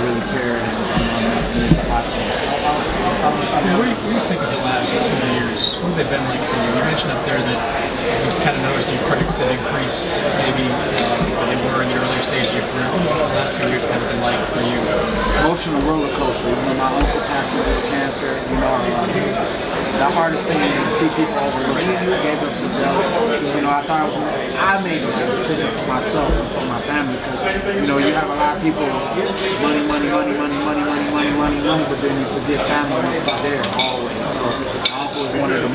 really cared and meant a lot to me. What do you think of the last 2 years? What have they been like for you? You mentioned up there that you kind of noticed your critics had increased maybe than they were in the earlier stage of your career. What's the last 2 years kind of been like for you? Emotional roller coaster. You know, my uncle passed away with cancer. You know, the hardest thing is to see people overlook me. I gave up the belt. You know, I thought I made the right decision for myself and for my family because, you know, you have a lot of people, money, but then you forget family is there always. So my uncle is one of the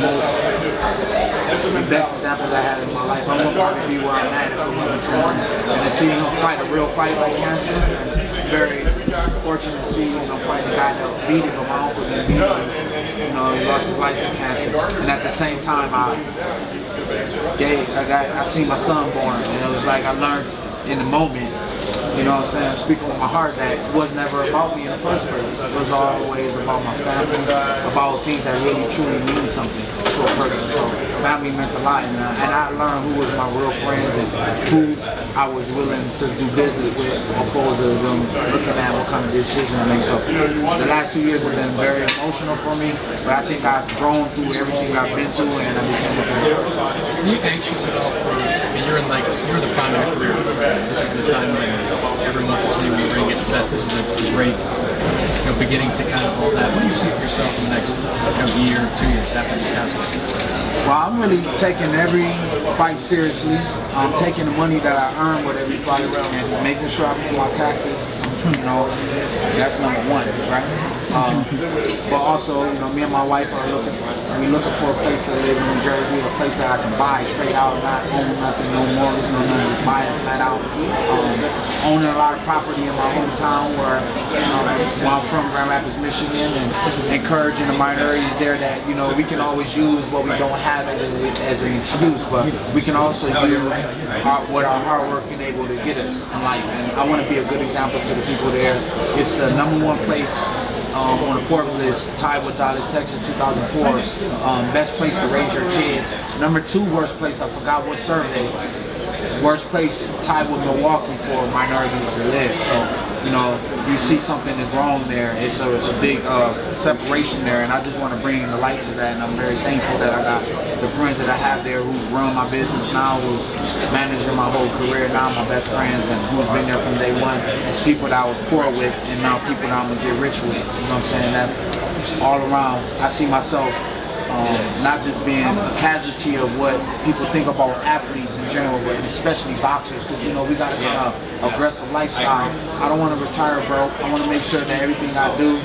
best examples I had in my life. I wouldn't probably be where I'm at if it wasn't for him. And to see him fight a real fight like cancer, I'm very fortunate to see fighting a guy that beat him, but my uncle didn't beat him. You know, he lost his life to cancer. And at the same time, I seen my son born, and it was like I learned in the moment, you know what I'm saying, speaking with my heart, that it was never about me in the first place. It was always about my family, about things that really truly mean something to a person. So family meant a lot, and I learned who was my real friends and who I was willing to do business with, opposed to them looking at what kind of decision to make. So the last 2 years have been very emotional for me, but I think I've grown through everything I've been through, and I became a better person. Are you anxious at all for, I mean, you're in the prime of your career. This is the time when everyone wants to see when you're going to get the best. This is a great beginning to kind of all that. What do you see for yourself in the next year, 2 years after this past? Well, I'm really taking every fight seriously. I'm taking the money that I earn with every fight and making sure I pay my taxes. You know, that's number one, right? But also, you know, me and my wife are looking for a place to live in New Jersey, a place that I can buy straight out, not own nothing, no mortgage, no nothing, just buy it flat out. Owning a lot of property in my hometown where I'm from, Grand Rapids, Michigan, and encouraging the minorities there that, you know, we can always use what we don't have as an excuse, but we can also use what our hard work been able to get us in life. And I want to be a good example to the people there. It's the #1 place on the Forbes list, tied with Dallas, Texas, 2004. Best place to raise your kids. #2 worst place, I forgot what survey. Worst place, tied with Milwaukee for minorities to live. So, you know, you see something is wrong there. It's a big separation there, and I just want to bring the light to that. And I'm very thankful that I got the friends that I have there who run my business now, who's managing my whole career now, my best friends, and who's been there from day one. People that I was poor with, and now people that I'm gonna get rich with. You know what I'm saying? That all around, I see myself not just being a casualty of what people think about athletes in general, but especially boxers, because, you know, we got to get an aggressive lifestyle. I don't want to retire broke. I want to make sure that everything I do,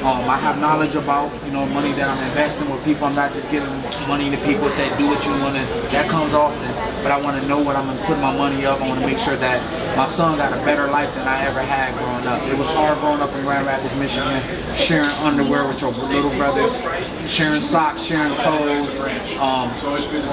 I have knowledge about, you know, money that I'm investing with people. I'm not just giving money to people, say do what you want to, that comes often, but I want to know what I'm going to put my money up. I want to make sure that my son got a better life than I ever had growing up. It was hard growing up in Grand Rapids, Michigan, sharing underwear with your little brothers, sharing socks, sharing clothes,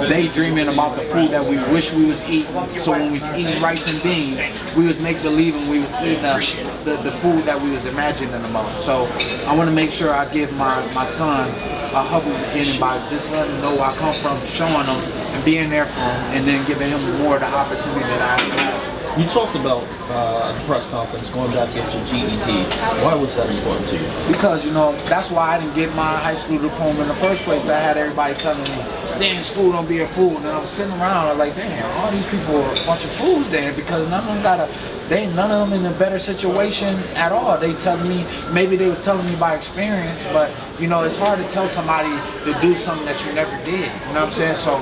daydreaming about the food that we wish we was eating. So when we was eating rice and beans, we was make-believing we was eating the food that we was imagining about. So I want to make sure I give my son a humble beginning by just letting him know where I come from, showing him and being there for him, and then giving him more of the opportunity that I have. You talked about at the press conference going back to get your GED. Why was that important to you? Because, you know, that's why I didn't get my high school diploma in the first place. I had everybody telling me, stay in school, don't be a fool. And then I'm sitting around, I'm like, damn, all these people are a bunch of fools there, because none of them none of them in a better situation at all. They telling me, maybe they was telling me by experience, but, you know, it's hard to tell somebody to do something that you never did. You know what I'm saying? So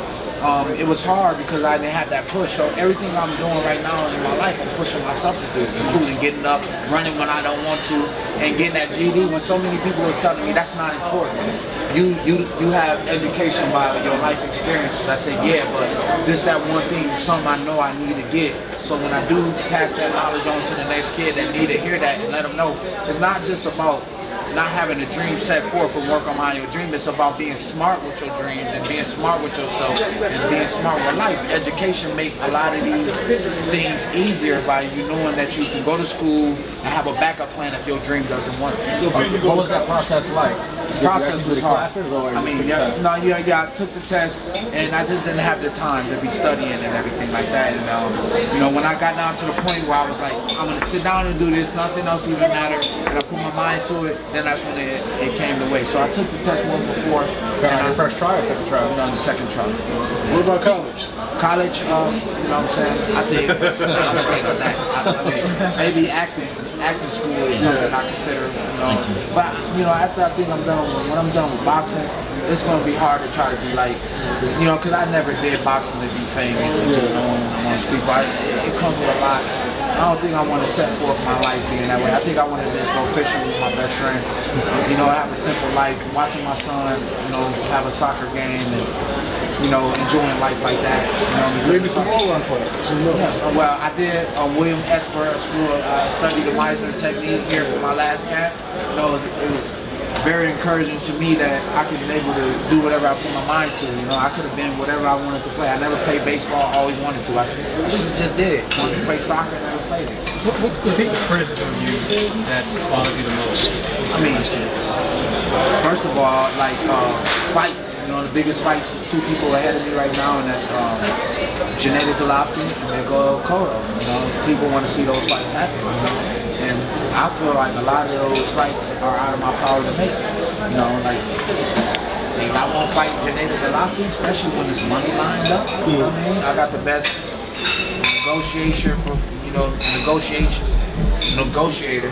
it was hard because I didn't have that push. So everything I'm doing right now in my life, I'm pushing myself to do, including getting up, running when I don't want to, and getting that GED when so many people was telling me that's not important. You have education by your life experiences. I said, yeah, but just that one thing, something I know I need to get. So when I do pass that knowledge on to the next kid that need to hear that and let them know, it's not just about not having a dream set forth and work on your dream. It's about being smart with your dreams and being smart with yourself and being smart with life. Education make a lot of these things easier by you knowing that you can go to school and have a backup plan if your dream doesn't work. So what was that process like? Process was hard. Classes, or I mean, I took the test, and I just didn't have the time to be studying and everything like that. And when I got down to the point where I was like, I'm gonna sit down and do this, nothing else even matter, and I put my mind to it, then that's when it came the way. So I took the test once before. And on your first try or second try? No, the second try. What about college? College, you know what I'm saying? I think I'm afraid of that. I mean, maybe acting school is something I consider, But after I think when I'm done with boxing, it's gonna be hard to try to be like, because I never did boxing to be famous and be known amongst people. It comes with a lot. I don't think I want to set forth my life being that way. I think I want to just go fishing with my best friend. Have a simple life, watching my son, have a soccer game and, enjoying life like that. Maybe some online classes. Yeah, well, I did William Esper School. I studied the Meisner technique here for my last camp. It was very encouraging to me that I could be able to do whatever I put my mind to. I could have been whatever I wanted to play. I never played baseball, always wanted to. I just did it. Wanted to play soccer, never played it. What's the big criticism of you that's bothered you the most? I mean, first of all, like fights. The biggest fights is two people ahead of me right now, and that's Gennady Golovkin and Miguel Cotto. People want to see those fights happen. And I feel like a lot of those fights are out of my power to make. I won't fight Gennady Golovkin, especially when there's money lined up. You know what I mean? I got the best negotiator,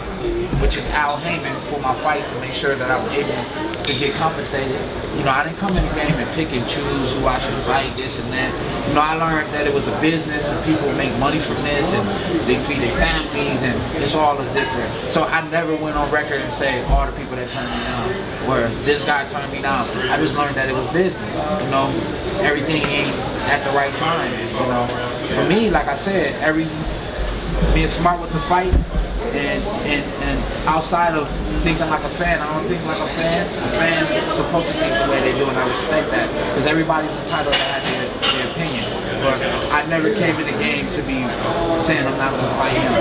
which is Al Heyman, for my fights to make sure that I'm able to get compensated. I didn't come in the game and pick and choose who I should fight, this and that. I learned that it was a business and people make money from this and they feed their families and it's all different. So I never went on record and said all the people that turned me down or this guy turned me down. I just learned that it was business. Everything ain't at the right time. And, for me, like I said, being smart with the fights and outside of thinking like a fan, I don't think like a fan. A fan is supposed to think the way they do, and I respect that because everybody's entitled to have their opinion. But I never came in the game to be saying I'm not going to fight him.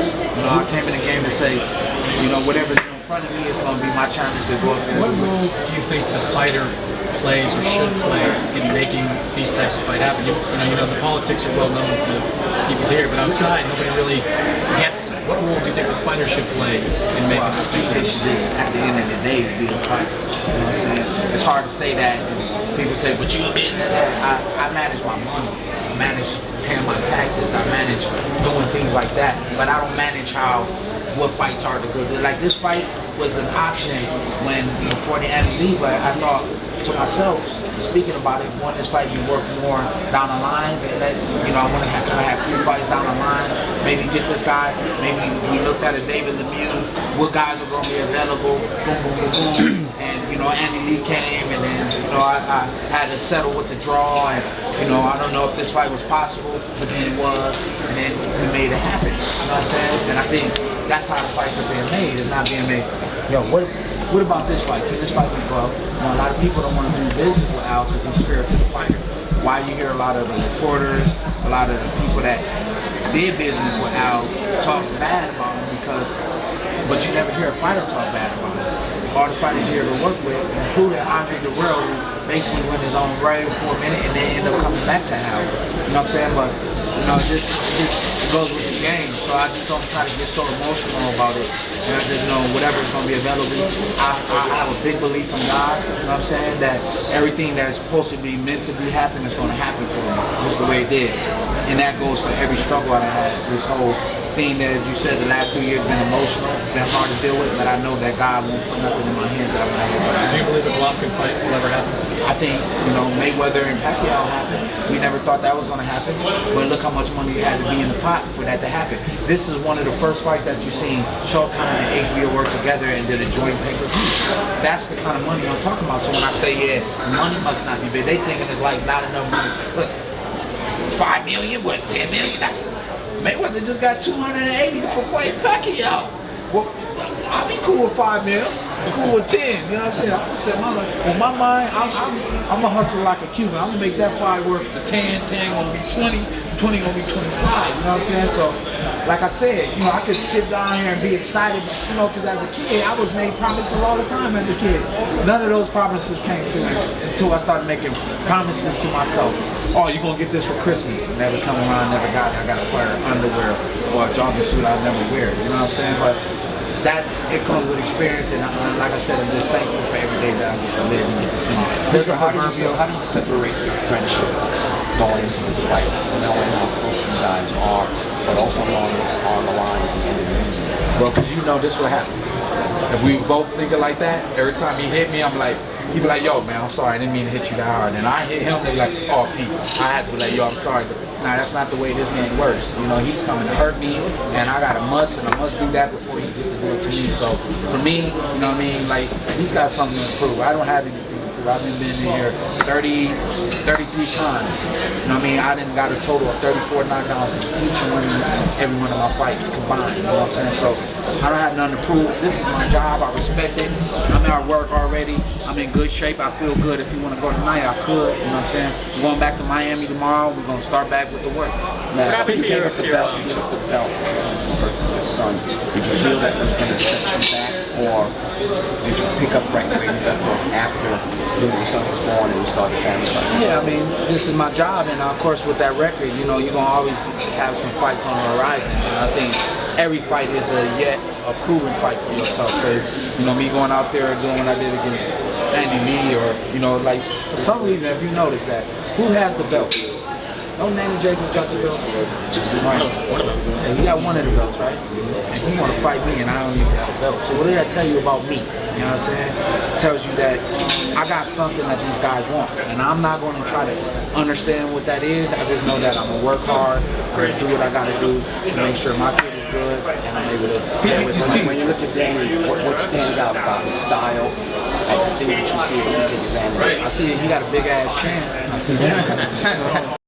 I came in the game to say, whatever's in front of me is going to be my challenge to go up there. What role do you think the fighter plays or should play in making these types of fights happen? The politics are well known to people here, but outside nobody really gets that. What role do you think the fighter should play in making those things happen? At the end of the day, be the fighter. You know what I'm saying? It's hard to say that, and people say, "But you a bit." I manage my money. I manage paying my taxes. I manage doing things like that. But I don't manage what fights are the good. Like this fight was an option when before the MVP, but I thought to myself, speaking about it, wouldn't this fight be worth more down the line? I want to have 3 fights down the line. Maybe get this guy. Maybe we looked at a David Lemieux. What guys are going to be available? Boom, boom, boom, boom. And Andy Lee came, and then I had to settle with the draw. And I don't know if this fight was possible, but then it was, and then we made it happen. You know what I'm saying? And I think that's how the fights are being made. It's not being made. What about this fight? Can this fight be go? A lot of people don't want to do business with Al because he's fair to the fighter. Why you hear a lot of the reporters, a lot of the people that did business with Al talk bad about him but you never hear a fighter talk bad about him. All the fighters you ever work with, including Andre Durrell, who basically went his own way for a minute and then ended up coming back to Al. You know what I'm saying? But it just goes with the game. So I just don't try to get so emotional about it. And I just know whatever's going to be available. I have a big belief in God, you know what I'm saying, that everything that's supposed to be meant to be happening is going to happen for me, just the way it did. And that goes for every struggle I had. This whole thing that you said the last 2 years been emotional, it's been hard to deal with, but I know that God won't put nothing in my hands that I'm not able to do. Do you believe the Golovkin fight will ever happen? I think, Mayweather and Pacquiao happened. We never thought that was going to happen, but look how much money had to be in the pot for that to happen. This is one of the first fights that you've seen Showtime and HBO work together and did a joint pay-per-view. That's the kind of money I'm talking about. So when I say, money must not be big, they thinking it's like not enough money. Look, 5 million, what, 10 million? That's Mayweather just got 280 for playing Pacquiao. Well, I'll be cool with 5 mil. cool with 10. You know what I'm saying? I'm gonna set my life. With my mind, I'm gonna hustle like a Cuban. I'm gonna make that fight work to 10, 10 gonna be 20, 20 gonna be 25. You know what I'm saying? So, like I said, you know, I could sit down here and be excited, you know, because as a kid, I was made promises all the time as a kid. None of those promises came through until I started making promises to myself. Oh, you gonna get this for Christmas? Never come around, never got it. I got a pair of underwear or a jogging suit I never wear. You know what I'm saying? But that, it comes with experience, and like I said, I'm just thankful for every day that I get to live and get to see. How do you separate your friendship going into this fight, knowing how close you guys are, but also knowing what's on the line at the end of the evening? Well, because you know this will happen. If we both thinking like that, every time he hit me, I'm like, he be like, yo, man, I'm sorry, I didn't mean to hit you that hard. And I hit him, they be like, oh, peace. I had to be like, yo, I'm sorry. Now, that's not the way this game works. You know, he's coming to hurt me, and I got a must, and I must do that before you get to do it to me. So, for me, you know what I mean, like, he's got something to prove. I don't have anything to prove. I've been in here 33 times. You know what I mean? I done got a total of 34 knockdowns in each and every one of my fights combined. You know what I'm saying? So, I don't have nothing to prove. This is my job. I respect it. I'm at work already. I'm in good shape. I feel good. If you want to go tonight, I could. You know what I'm saying? We're going back to Miami tomorrow. We're going to start back with the work. Now, you gave up the belt, you gave up the belt for your son. Did you feel that was going to set you back, or did you pick up right where you left off after your son was born and you started family life? Yeah, I mean, this is my job, and of course with that record, you know, you're going to always have some fights on the horizon, and I think every fight is a proven fight for yourself. So, you know, me going out there and doing what I did against Andy Lee, or, you know, like, for some reason, if you notice that, who has the belt? No, Danny Jacobs got the belt. Right. Yeah, he got one of the belts, right? And he want to fight me, and I don't even have a belt. So what did that tell you about me? You know what I'm saying? It tells you that I got something that these guys want, and I'm not going to try to understand what that is. I just know that I'm gonna work hard, I'm gonna do what I got to do to make sure my kid is good, and I'm able to play with him. When you look at Danny, what stands out about his style and the things that you see as you take advantage of? I see he got a big ass chin. I see that.